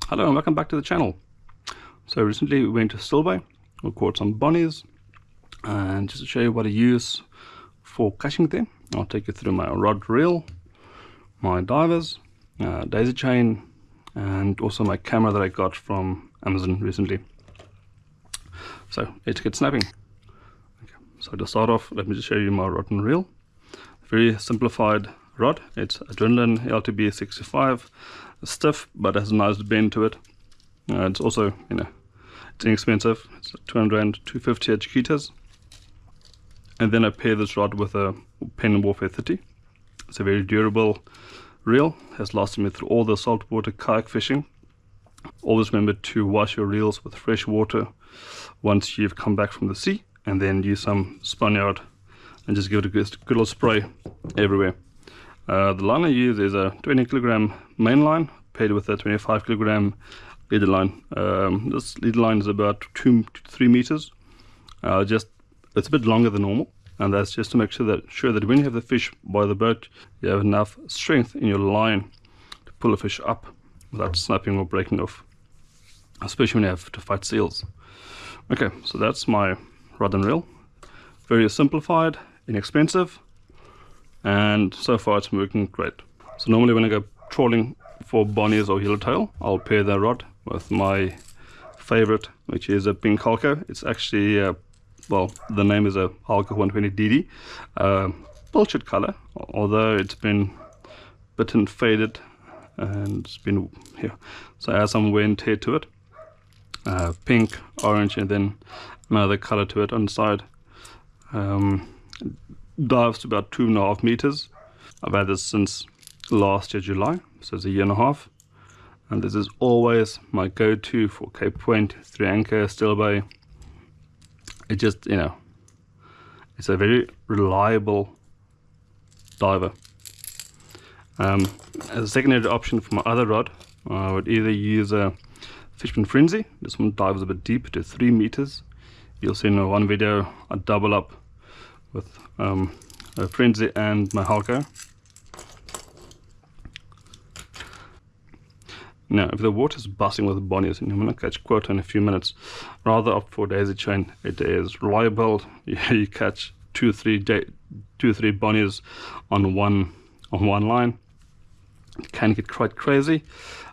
Hello and welcome back to the channel. So recently we went to Stilbaai, we caught some bonnies, and just to show you what I use for catching them, I'll take you through my rod reel, my divers, daisy chain, and also my camera that I got from Amazon recently. So let's get snapping. Okay. So to start off, let me just show you my rod and reel. Very simplified rod. It's Adrenaline LTB 65, stiff but has a nice bend to it. It's also, it's inexpensive. It's 200 Rand, 250 at Chiquitas. And then I pair this rod with a Pen Warfare 30. It's a very durable reel, has lasted me through all the saltwater kayak fishing. Always remember to wash your reels with fresh water once you've come back from the sea, and then use some Spaniard and just give it a good little spray everywhere. The line I use is a 20 kilogram main line paired with a 25 kilogram leader line. This leader line is about 2 to 3 meters. It's a bit longer than normal, and that's just to make sure that when you have the fish by the boat, you have enough strength in your line to pull the fish up without snapping or breaking off, especially when you have to fight seals. Okay, so that's my rod and reel. Very simplified, inexpensive, and so far it's working great. So normally when I go trawling for bonnies or yellowtail, I'll pair the rod with my favorite, which is a pink Halco. It's actually well, the name is a Halco 120 DD, pilchard color, although it's been bit and faded and it's been here, so it has some wear and tear to it. Pink, orange, and then another color to it on the side. Dives to about 2.5 meters. I've had this since last year July, so it's a year and a half, and this is always my go-to for Cape Point, 3 anchor, Stilbaai. It just, it's a very reliable diver. As a secondary option for my other rod, I would either use a Fishman Frenzy. This one dives a bit deep to 3 meters. You'll see in one video I double up with a Frenzy and my Halco. Now, if the water's buzzing with bonnies and you want to catch quota in a few minutes, rather opt for daisy chain. It is reliable. You catch two or three bonnies on one line. It can get quite crazy.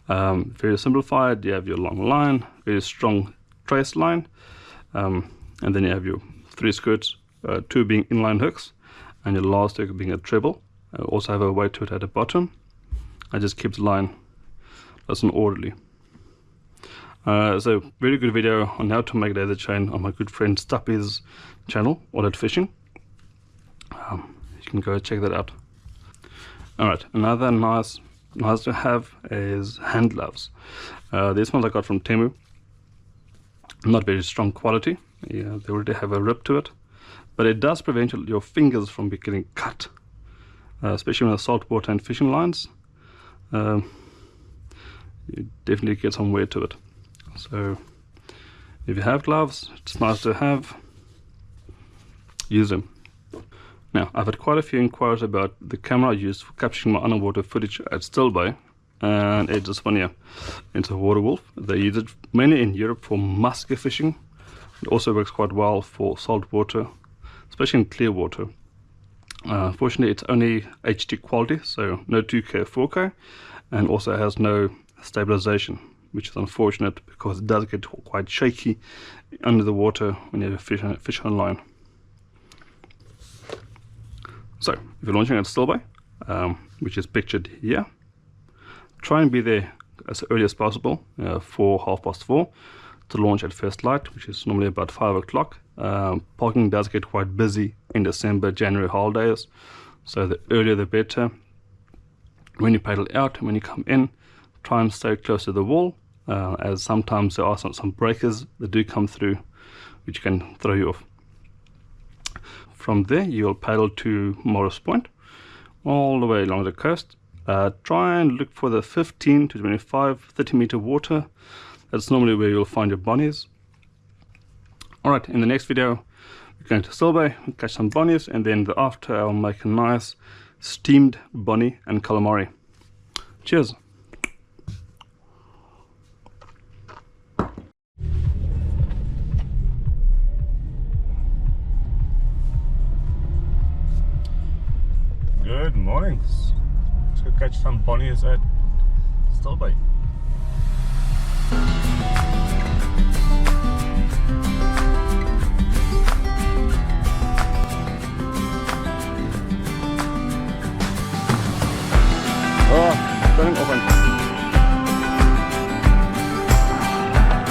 Very simplified. You have your long line, very strong trace line, and then you have your 3 skirts, 2 being inline hooks, and your last hook being a treble. I also have a weight to it at the bottom. I just keep the line nice and orderly. So very good video on how to make daisy chain on my good friend Stappy's channel, Ordered Fishing. You can go check that out. Alright, another nice to have is hand gloves. These ones I got from Temu. Not very strong quality. Yeah, they already have a rip to it, but it does prevent your fingers from getting cut, especially on the saltwater and fishing lines. You definitely get some wear to it. So if you have gloves, it's nice to have. Use them. Now, I've had quite a few inquiries about the camera I used for capturing my underwater footage at Stilbaai, and it's this one here. It's a Waterwolf. They use it mainly in Europe for musker fishing. It also works quite well for salt water, especially in clear water. Fortunately, it's only HD quality, so no 2K, 4K, and also has no stabilization, which is unfortunate because it does get quite shaky under the water when you have a fish on line. So if you're launching at Stilbaai, which is pictured here, try and be there as early as possible, for 4:30 to launch at first light, which is normally about 5 o'clock. Parking does get quite busy in December, January holidays, so the earlier the better. When you paddle out and when you come in, try and stay close to the wall, as sometimes there are some breakers that do come through which can throw you off. From there you'll paddle to Morris Point all the way along the coast. Try and look for the 15 to 25, 30 meter water. That's normally where you'll find your bonnies. Alright, in the next video we're going to Stilbaai, catch some bonnies, and then the after I'll make a nice steamed bonnie and calamari. Cheers! Good morning. Let's go catch some bonnies at Stilbaai. Turning off and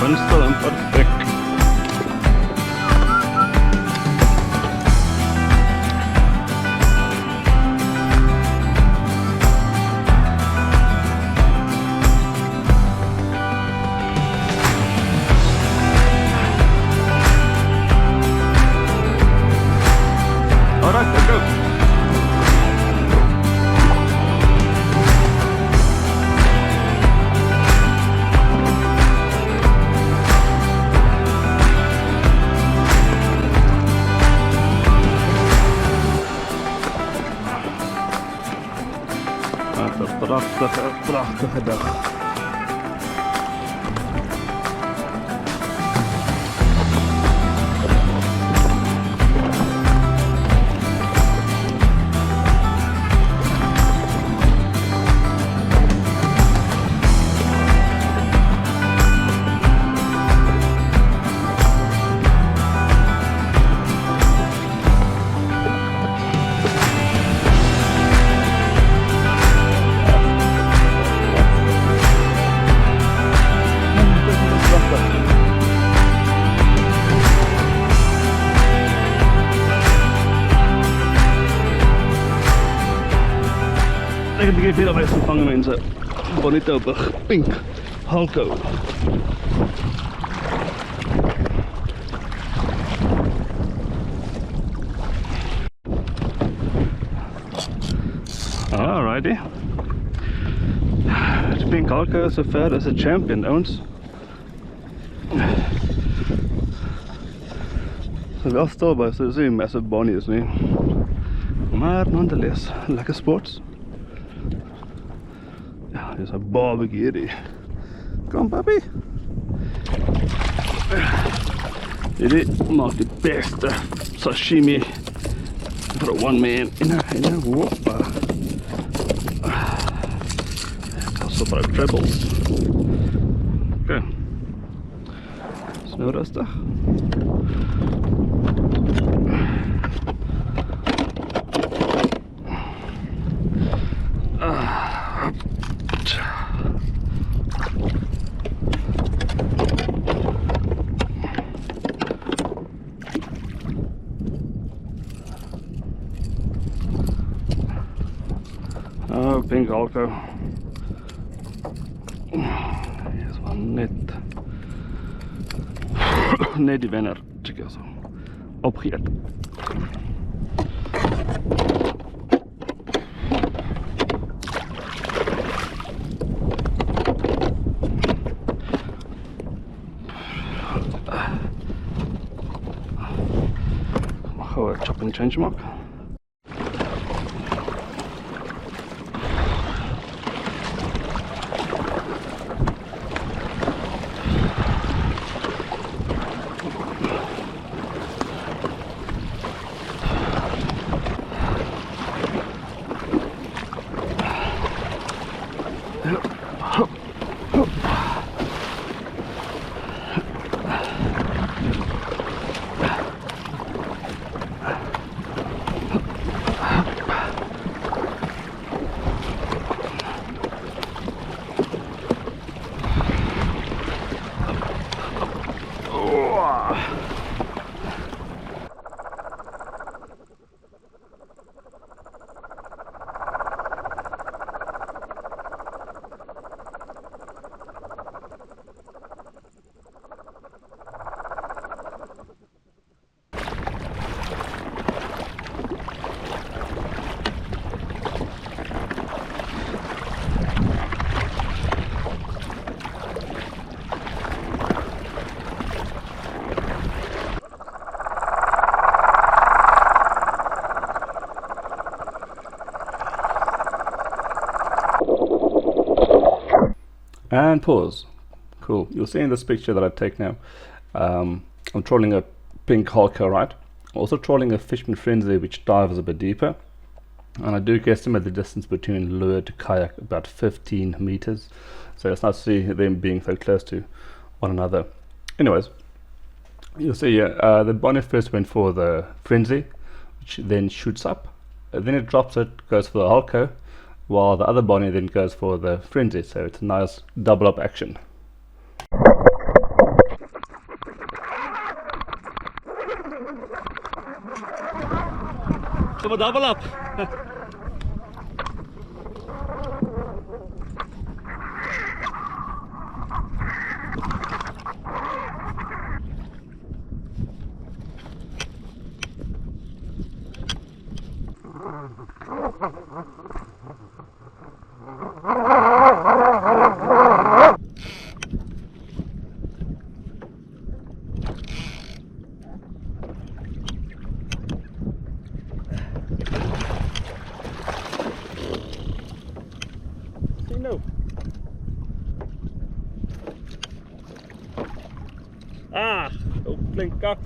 wind still imperfect. Alright, let's go. Prachtige dag. Ik heb hier veel best gevangen mensen. Bonito, pink, halko. Alrighty. The pink halko is so far as a champion owns. So wel Stilbaai, so dis 'n massive bonnie is nie. Maar nonetheless, lekker sports. Ja, dis 'n barbecue hierdie. Kom papi. Hierdie maak die beste sashimi vir 'n one man in 'n whopper. Also vir trebles. Okay. Is nou rustig. Oh, pink halko. Here's one net. Net die wenner. Check eens. Opgeet. Mag gewoon chop and change maken. And pause. Cool. You'll see in this picture that I take now, I'm trolling a pink halka, right? Also trolling a Fishman Frenzy, which dives a bit deeper. And I do guesstimate the distance between lure to kayak about 15 meters. So it's nice to see them being so close to one another. Anyways, you'll see the bonnet first went for the Frenzy, which then shoots up. Then it drops it, goes for the halko, while the other bonnet then goes for the Frenzy. So it's a nice double up action. So double up. No. Ah, ook flink kak.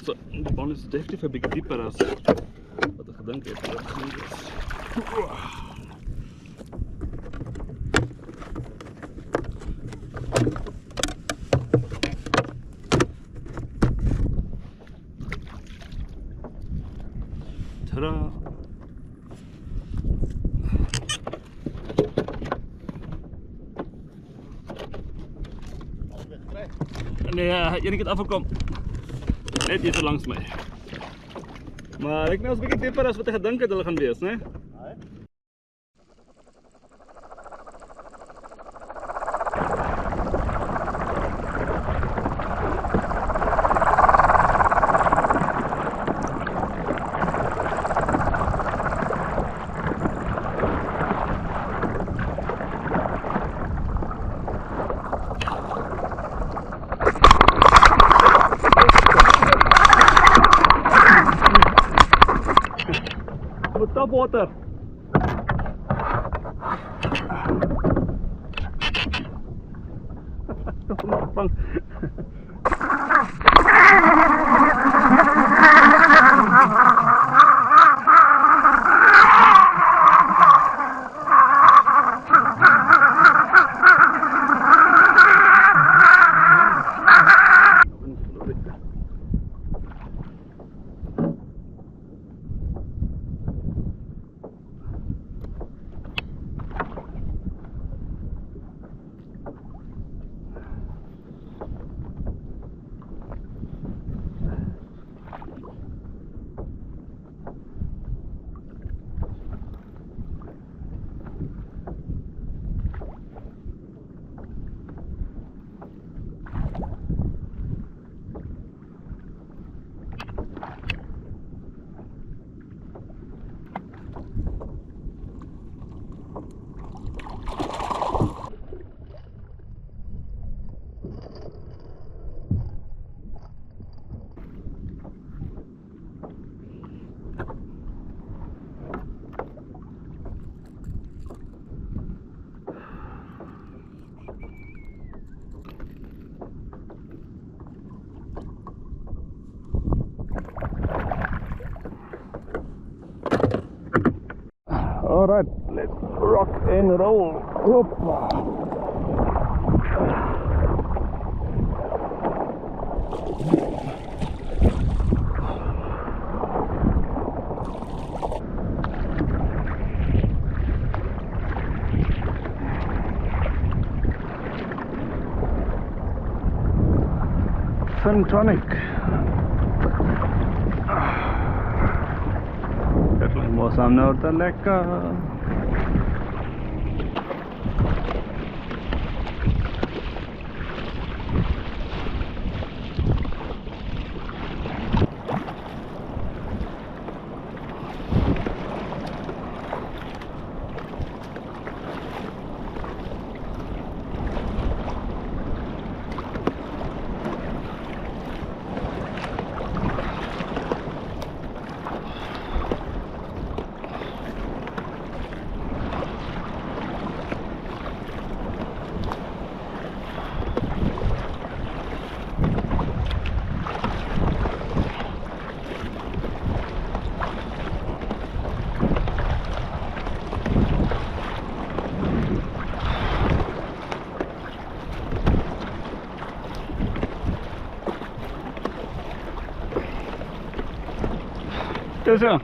So, de baan is definitief een beetje dieper as wat ek gedink het. Tada! Nee, een keer afgekom. Net iets langs my. Maar ek nou is 'n bietjie dieper as wat ek gedink het hulle gaan wees, né? Met topwater. Vang. Alright, let's rock and roll. Hoppa. Fun tonic. Het mosam nou te lekker. Dus ja.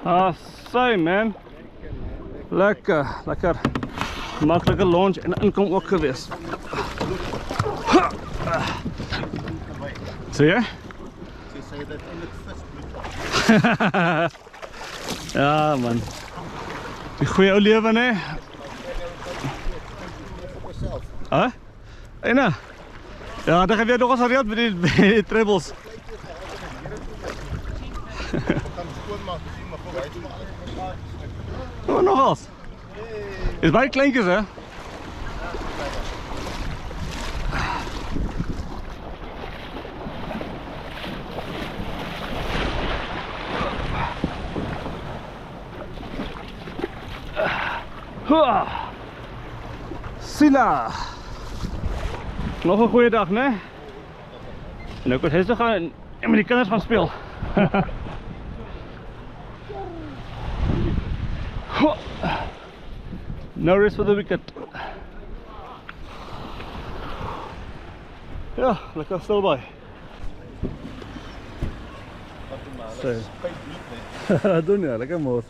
Ah, sorry man. Lekker, lekker. Makkelijke launch en inkom ook geweest. Zie je? Ja man. Die goeie ou lewe hè? Huh? Ena? Ja, dan gaan we nog eens gereeld met die trebles. Oh, nog als. Is bij kleintjes hè? Sila. Nog een goede dag, nee? En ook eens gaan en met die kinders gaan spelen. No rest for the wicked. Ja, lekker Stilbaai. Dat doen ja, lekker mooi.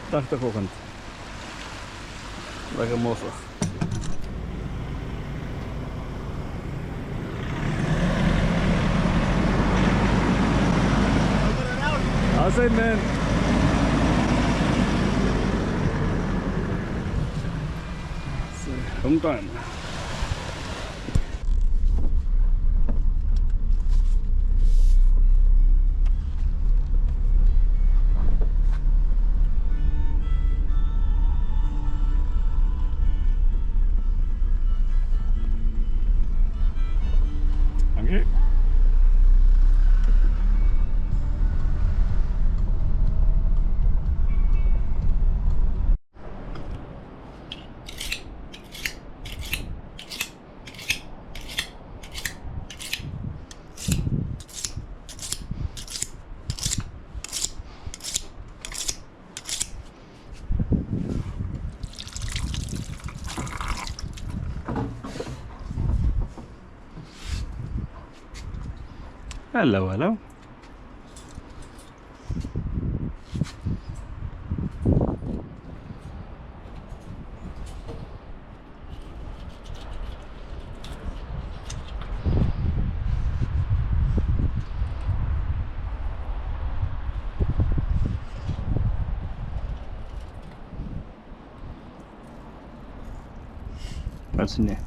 Prachtig ochtend. Lekker mooi. Awesome man. Home time. Okay. Hello, hello. What's in there?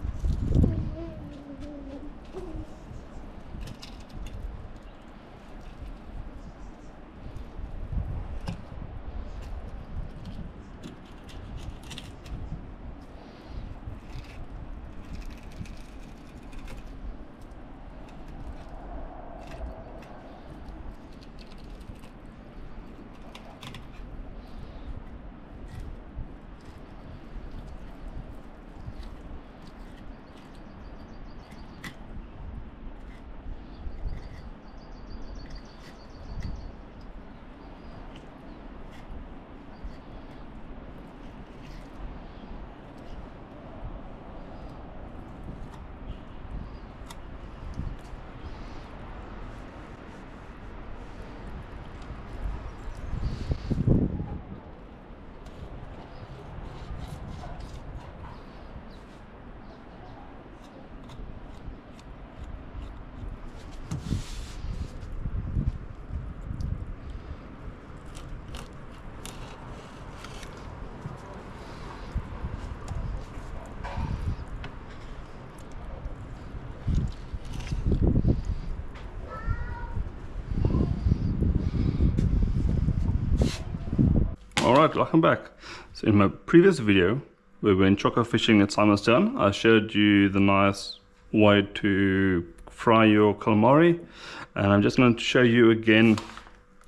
Alright, welcome back. So in my previous video, where we went choco fishing at Simonstown, I showed you the nice way to fry your calamari, and I'm just going to show you again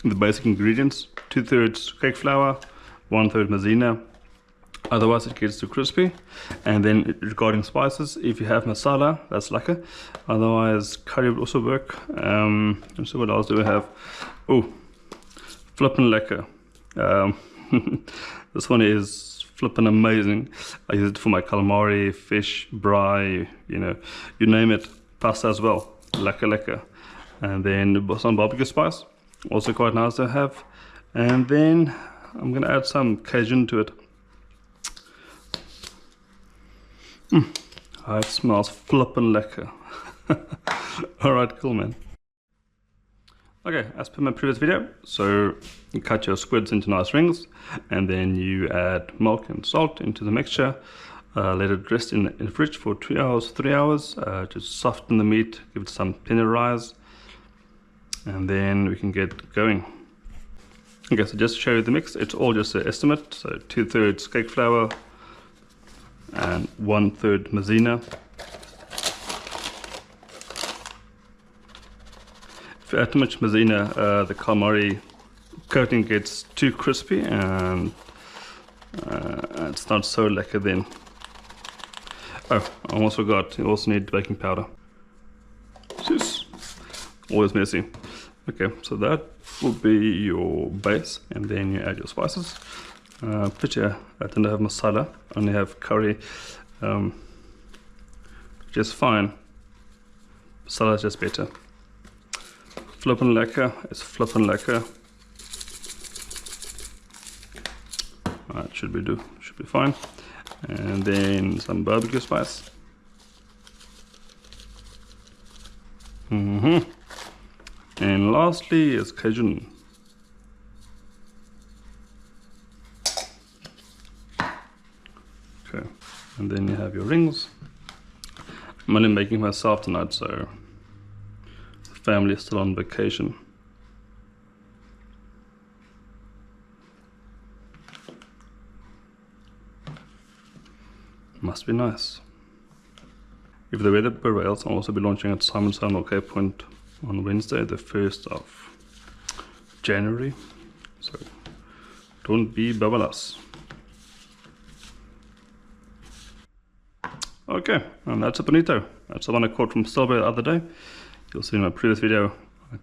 the basic ingredients: 2/3 cake flour, 1/3 maizena, otherwise it gets too crispy. And then regarding spices, if you have masala, that's lekker, otherwise curry would also work. And so what else do we have? Oh, flippin' lekker. This one is flippin' amazing. I use it for my calamari, fish, braai, you name it. Pasta as well, lekker. And then some barbecue spice, also quite nice to have. And then I'm gonna add some Cajun to it. It smells flippin' lekker. Alright, cool, man. Okay, as per my previous video, so you cut your squids into nice rings, and then you add milk and salt into the mixture. Let it rest in the fridge for 2 hours, 3 hours, to soften the meat, give it some tenderize, and then we can get going. Okay, so just to show you the mix, it's all just an estimate. So 2/3 cake flour and 1/3 maizena. If you add too much maizena, the calamari coating gets too crispy and it's not so lekker then. Oh, I almost forgot, you also need baking powder. Jeez, always messy. Okay, so that will be your base, and then you add your spices. Picture, I don't have masala, I only have curry, which is fine. Masala is just better. Flippin' lekker, it's flippin' lekker. Alright, should be fine. And then some barbecue spice. And lastly is Cajun. Okay, and then you have your rings. I'm only making myself tonight, so the family is still on vacation. Must be nice. If the weather prevails, I'll also be launching at Simonstown or Cape Point on Wednesday, the 1st of January. So don't be babalas. Okay, and that's a Bonito. That's the one I caught from Stilbaai the other day. You'll see in my previous video, I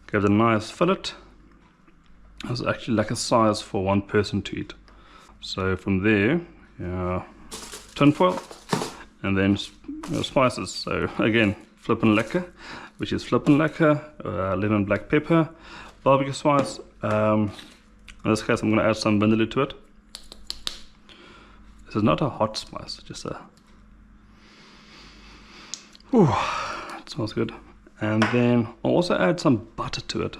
gave it a nice fillet. It was actually like a size for one person to eat. So from there, tinfoil, and then spices. So again, flippin' lekker, which is flippin' lekker, lemon black pepper, barbecue spice. In this case, I'm going to add some vanilla to it. This is not a hot spice, just a... Ooh, it smells good. And then I'll also add some butter to it.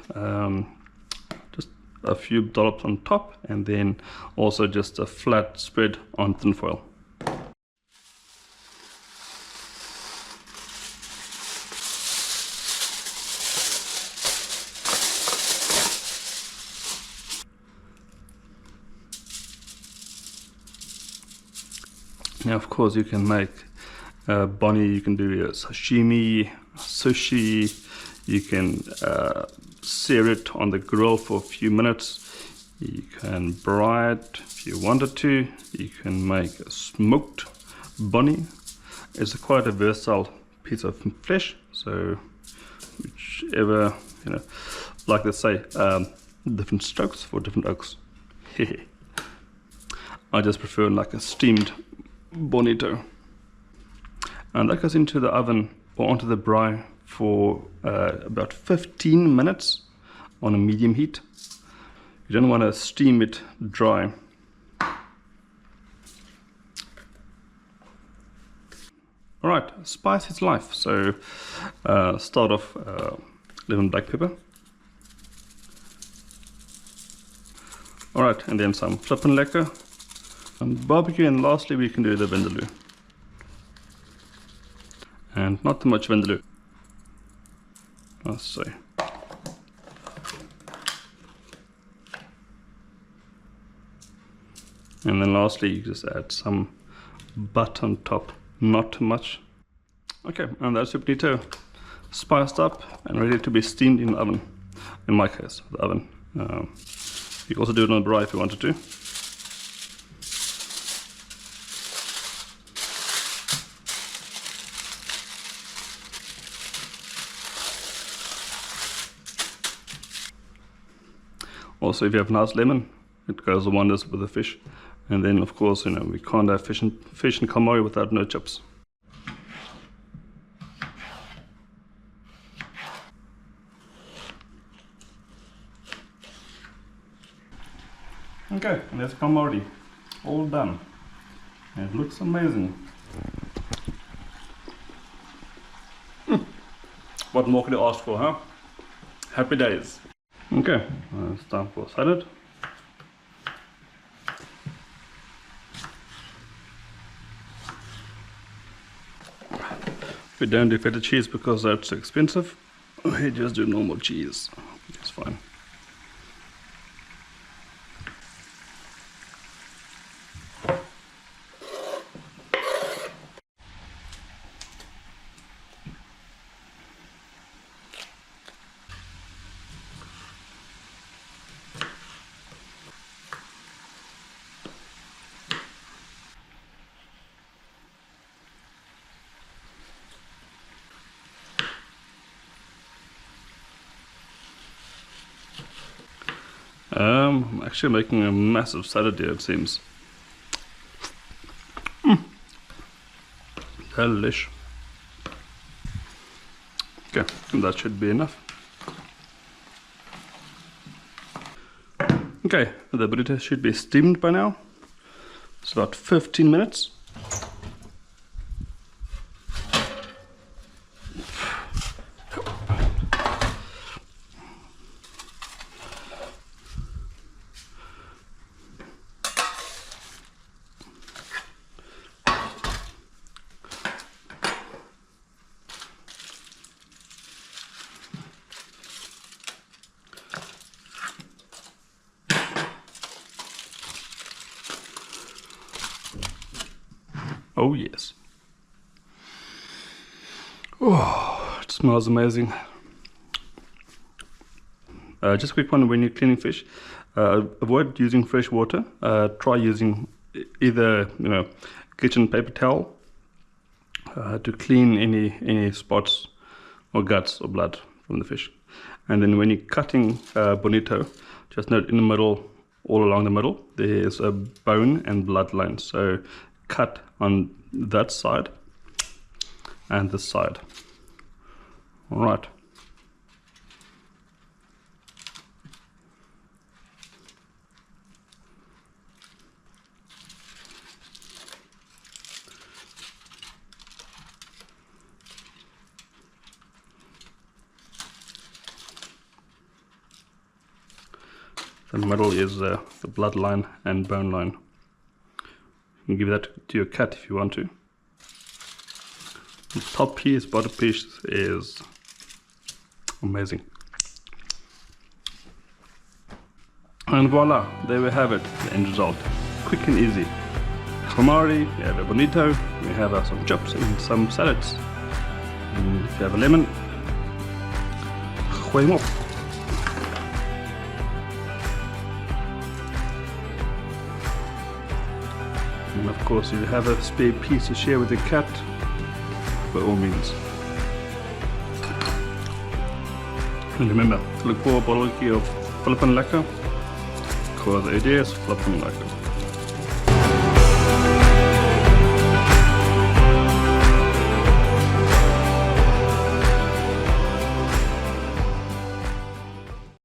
Just a few dollops on top, and then also just a flat spread on tin foil. Now, of course, you can make boni, you can do a sashimi, sushi, you can sear it on the grill for a few minutes, you can braai it if you wanted to, you can make a smoked boni. It's quite a versatile piece of flesh, so whichever, like they say, different strokes for different oaks. I just prefer like a steamed Bonito. And that goes into the oven or onto the braai for about 15 minutes on a medium heat. You don't want to steam it dry. Alright, spice is life. So start off lemon black pepper. Alright, and then some flippin' lekker. Barbecue, and lastly we can do the vindaloo. And not too much vindaloo. Let's see. And then lastly, you just add some butter on top, not too much. Okay, and that's your bonito spiced up and ready to be steamed in the oven. In my case, the oven. You can also do it on the braai if you wanted to. Also, if you have nice lemon, it goes wonders with the fish. And then, of course, we can't have fish and calamari without no chips. Okay, and that's calamari, all done. And it looks amazing. What more could you ask for, huh? Happy days. Okay, it's time for salad. We don't do feta cheese because that's expensive. We just do normal cheese, which is fine. I'm actually making a massive salad here, it seems. Delish. Okay, that should be enough. Okay, the bonito should be steamed by now. It's about 15 minutes. Oh yes. Oh, it smells amazing. Just a quick one when you're cleaning fish. Avoid using fresh water. Try using either kitchen paper towel to clean any spots or guts or blood from the fish. And then when you're cutting bonito, just note in the middle, all along the middle, there's a bone and blood line. So cut on that side and this side. All right. The middle is the blood line and bone line. You can give that to your cat if you want to. The top piece, bottom piece is amazing. And voila, there we have it, the end result. Quick and easy. Calamari, we have a bonito, we have some chops and some salads. And if you have a lemon, gooi hem op. And of course, if you have a spare piece to share with the cat, by all means. And remember, look for a bottle of Flippin' Lekker, because it is flippin' lekker.